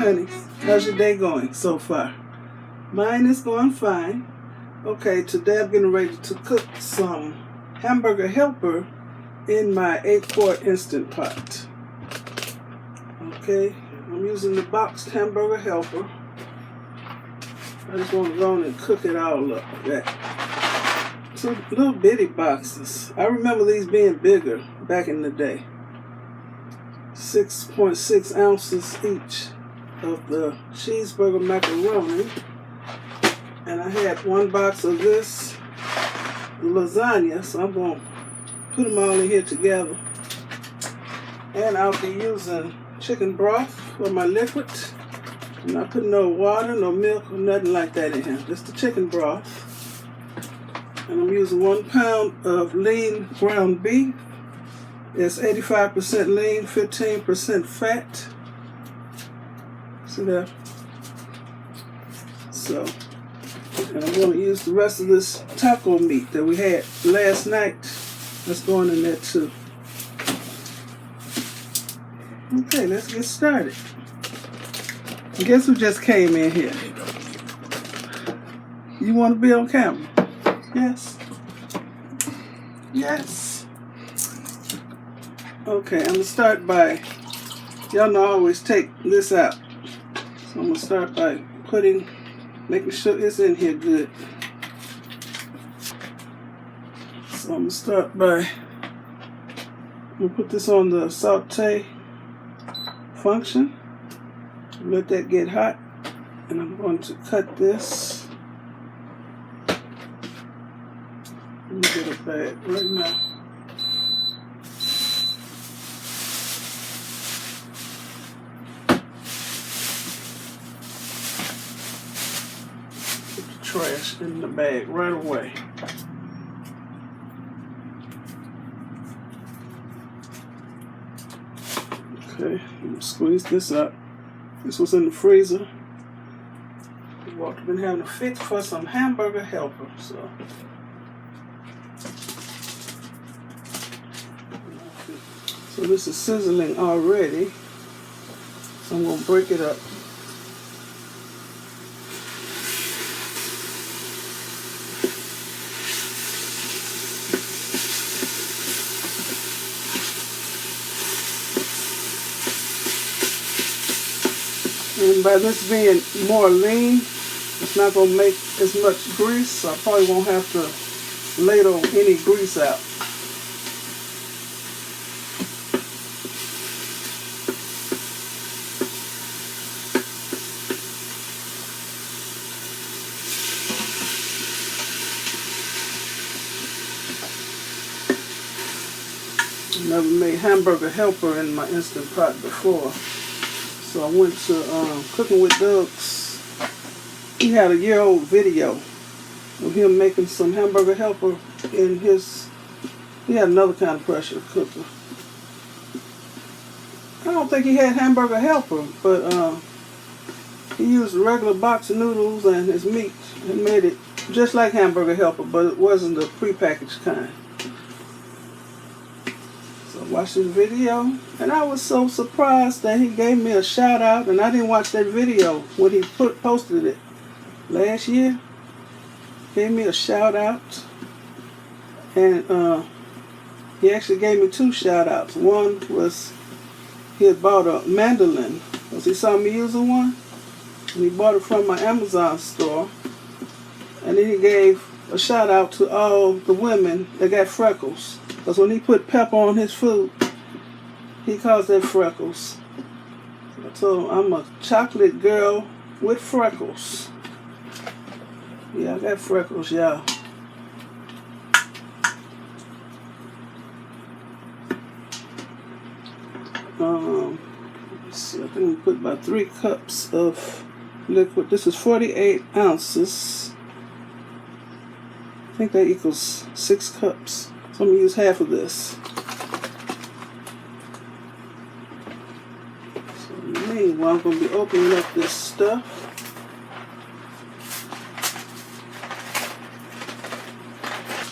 honey? How's your day going so far? Mine is going fine. Okay, today I'm getting ready to cook some hamburger helper in my 8-quart Instant Pot. Okay, I'm using the boxed hamburger helper. I just want to go on and cook it all up. Yeah. Two little bitty boxes. I remember these being bigger back in the day. 6.6 ounces each of the cheeseburger macaroni. And I had one box of this lasagna, so I'm going to put them all in here together. And I'll be using chicken broth for my liquid. I'm not putting no water, no milk, or nothing like that in here. Just the chicken broth. And I'm using 1 pound of lean ground beef. It's 85% lean, 15% fat. See that? So, and I'm going to use the rest of this taco meat that we had last night. That's going in there too. Okay, let's get started. Guess who just came in here? You want to be on camera? Yes? Yes. Okay, I'm going to start by, y'all know I always take this out. So I'm going to start by making sure it's in here good. So I'm going to start by, I'm going to put this on the saute function. Let that get hot. And I'm going to cut this. Let me get a bag right now. Trash in the bag right away. Okay, squeeze this up. This was in the freezer. I've been having a fix for some hamburger helper, so. So this is sizzling already. So I'm going to break it up. And by this being more lean, it's not going to make as much grease, so I probably won't have to ladle any grease out. Never made hamburger helper in my Instant Pot before. So I went to Cooking with Doug's. He had a year-old video of him making some hamburger helper in his, he had another kind of pressure cooker. I don't think he had hamburger helper, but he used a regular box of noodles and his meat and made it just like hamburger helper, but it wasn't the prepackaged kind. So I watched his video, and I was so surprised that he gave me a shout out, and I didn't watch that video when he posted it last year. Gave me a shout out, and he actually gave me 2 shout outs. One was he had bought a mandolin because he saw me using one, and he bought it from my Amazon store. And then he gave a shout out to all the women that got freckles. Because when he put pepper on his food, he calls that freckles. I told him I'm a chocolate girl with freckles. Yeah, I got freckles, y'all. Let's see, I think we put about 3 cups of liquid. This is 48 ounces. I think that equals 6 cups. So I'm going to use half of this. So meanwhile, I'm going to be opening up this stuff.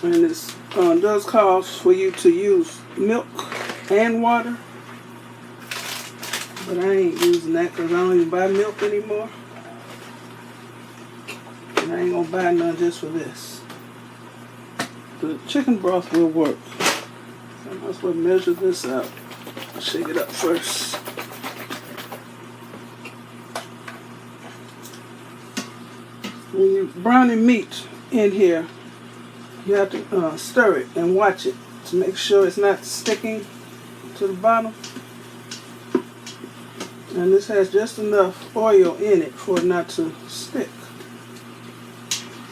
And this does call for you to use milk and water. But I ain't using that because I don't even buy milk anymore. And I ain't gonna buy none just for this. The chicken broth will work. So I might as well measure this out. I'll shake it up first. When you're browning meat in here, you have to stir it and watch it to make sure it's not sticking to the bottom. And this has just enough oil in it for it not to stick.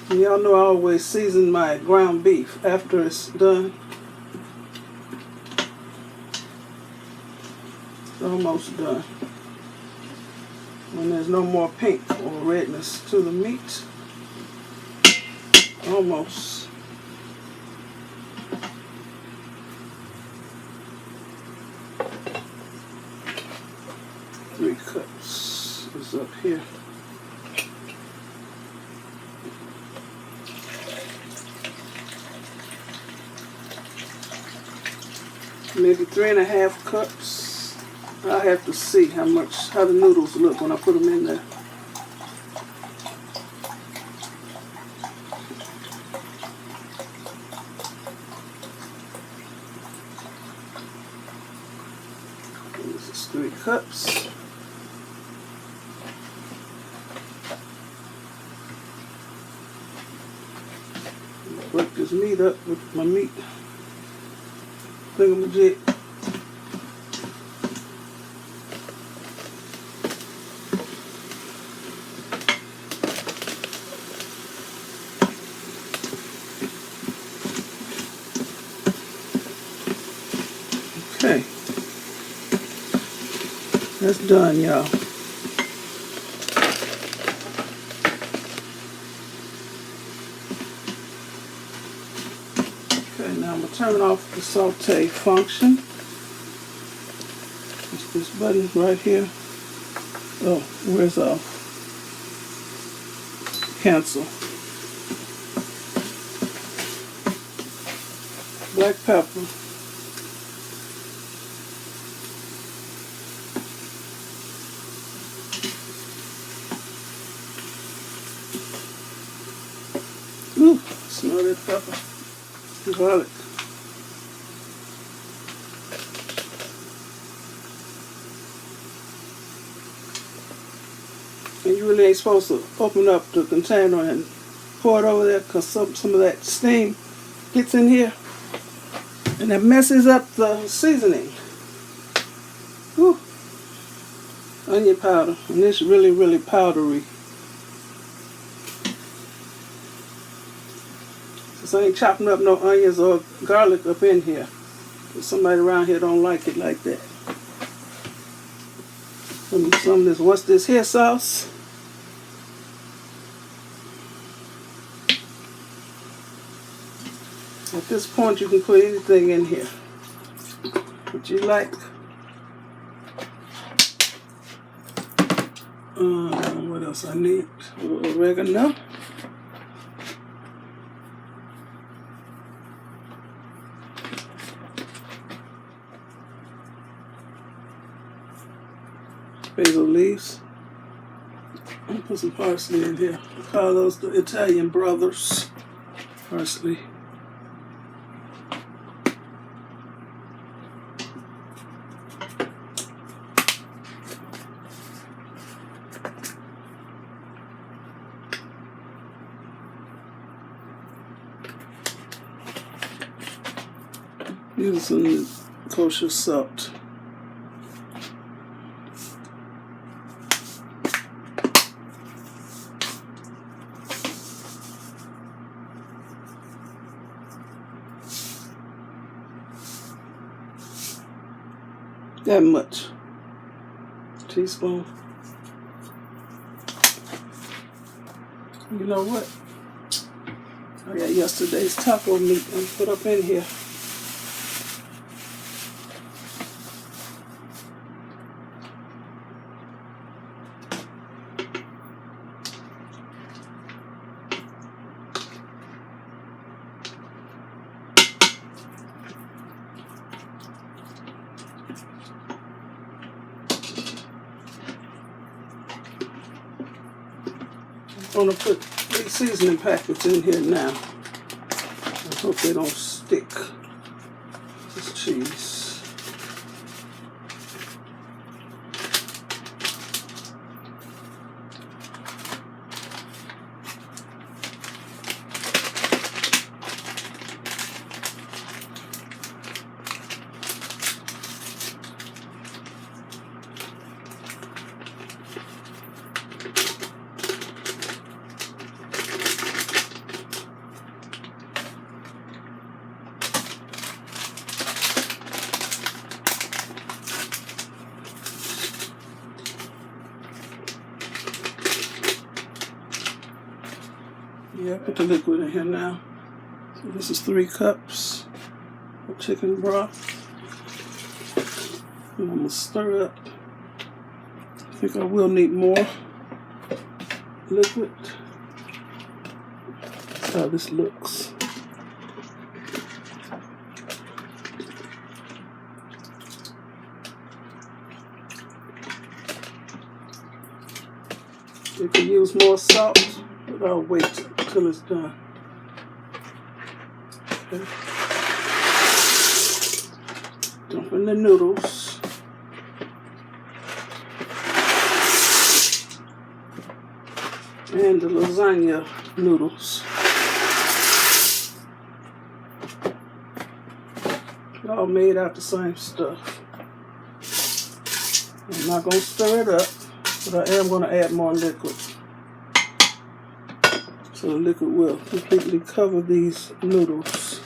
And y'all know I always season my ground beef after it's done. It's almost done. When there's no more pink or redness to the meat. Almost. Three cups is up here. Maybe 3.5 cups. I'll have to see how the noodles look when I put them in there. This is 3 cups. Break this meat up with my meat thingamajig. Okay, that's done, y'all. Okay, now I'm gonna turn off the saute function. It's this button right here. Oh, where's off? Cancel. Black pepper. Ooh, smell that pepper. Garlic. And you really ain't supposed to open up the container and pour it over there because some of that steam gets in here and that messes up the seasoning. Whew. Onion powder. And it's really, really powdery. So I ain't chopping up no onions or garlic up in here. Somebody around here don't like it like that. Some of this, what's this here sauce? At this point you can put anything in here that you like. What else I need? A little oregano. Basil leaves. I'm gonna put some parsley in here. I call those the Italian brothers. Parsley. Use some kosher salt. That much. Teaspoon. You know what? I got yesterday's taco meat and put up in here. gonna put these seasoning packets in here now. I hope they don't stick. This cheese. Yeah, put the liquid in here now. So this is 3 cups of chicken broth. And I'm gonna stir it up. I think I will need more liquid. That's how this looks. You can use more salt, but I'll wait till it's done. Okay. Dump in the noodles. And the lasagna noodles. All made out the same stuff. I'm not going to stir it up, but I am going to add more liquid. So the liquid will completely cover these noodles.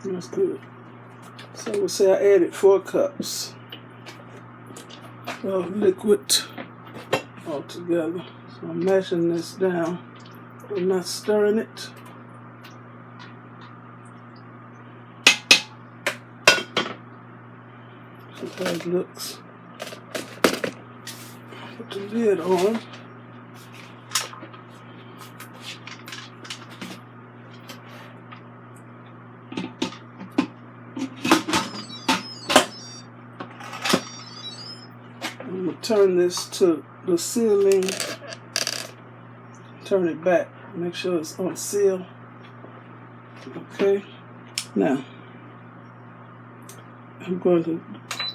That's good. So we'll say I added 4 cups of liquid all together. So I'm mashing this down. I'm not stirring it. This is how it looks. Put the lid on. I'm going to turn this to the ceiling, turn it back, make sure it's on seal. Okay, now I'm going to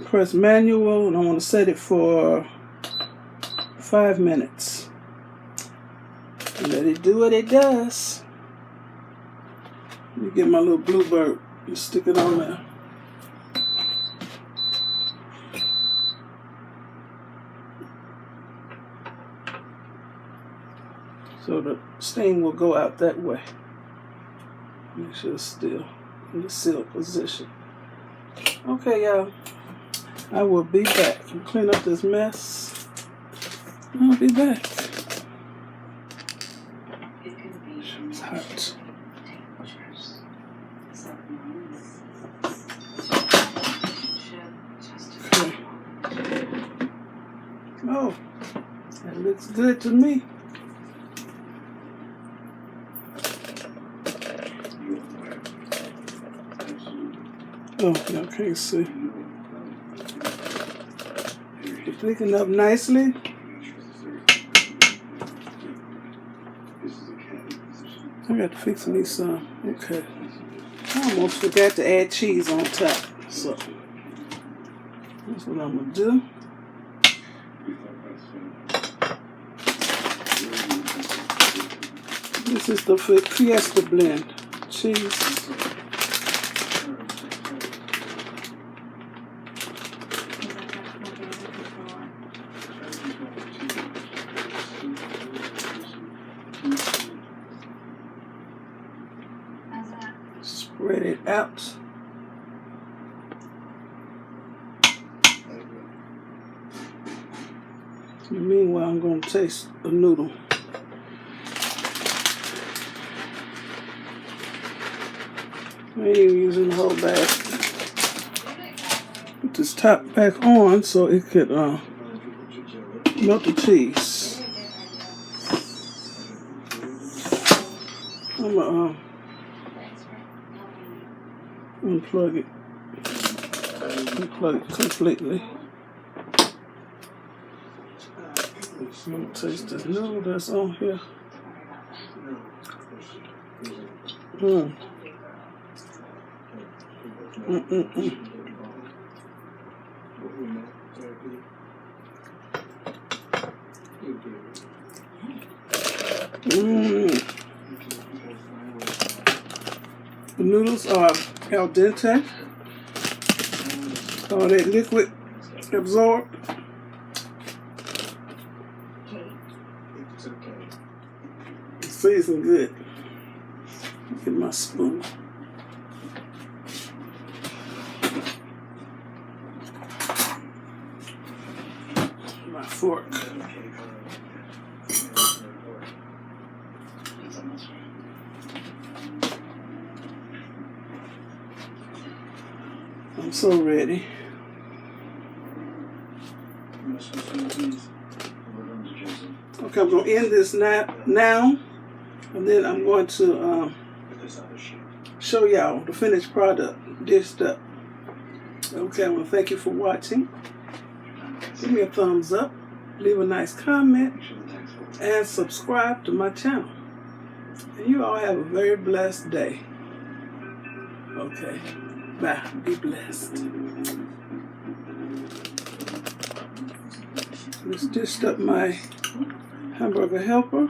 press manual and I want to set it for 5 minutes. Let it do what it does. Let me get my little bluebird and stick it on there. So the steam will go out that way. Make sure it's still in the seal position. Okay, y'all. I will be back and clean up this mess. I'll be back. It's hot. Okay. Oh, that looks good to me. Oh, y'all can't see. It's picking up nicely. I got to fix me some. Okay. I almost forgot to add cheese on top. So, that's what I'm going to do. This is the Fiesta blend. Cheese. Spread it out. Meanwhile, I'm going to taste the noodle. I ain't even using the whole bag. put this top back on so it could melt the cheese. I'm gonna unplug it. Unplug it completely. I'm gonna taste this noodle that's on here. Mm. Mm-mm-mm. The noodles are al dente. All that liquid absorbed. It's seasoned good. Get my spoon. My fork. I'm so ready. Okay, I'm going to end this now, and then I'm going to show y'all the finished product dished up. Okay, I want to thank you for watching. Give me a thumbs up, leave a nice comment, and subscribe to my channel. And you all have a very blessed day. Okay, bye. Be blessed. Let's dish up my hamburger helper.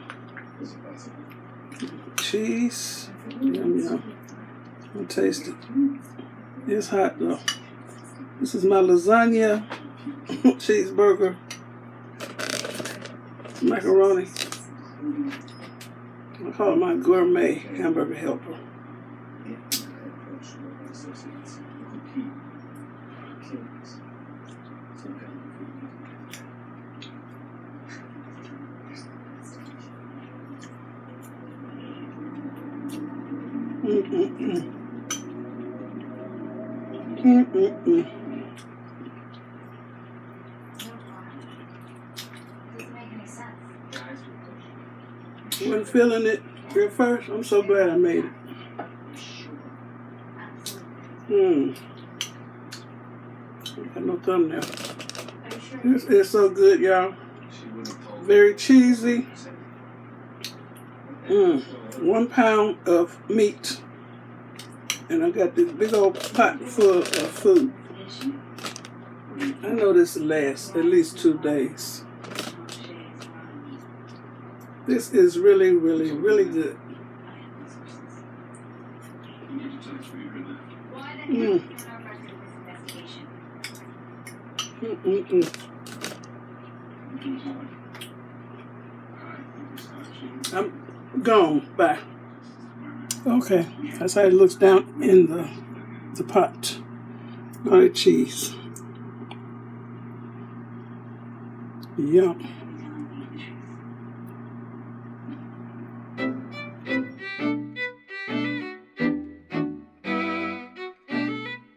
Cheese. Yum, yum. I'll taste it. It's hot though. This is my lasagna, cheeseburger, macaroni. I call it my gourmet hamburger helper. Mm-mm-mm. Mm-mm-mm. Wasn't feeling it at first. I'm so glad I made it. Got no thumbnail. This is so good, y'all. Very cheesy. 1 pound of meat. And I got this big old pot full of food. I know this will last at least 2 days. This is really, really, really good. I'm gone. Bye. Okay, that's how it looks down in the pot. All the cheese. Yum.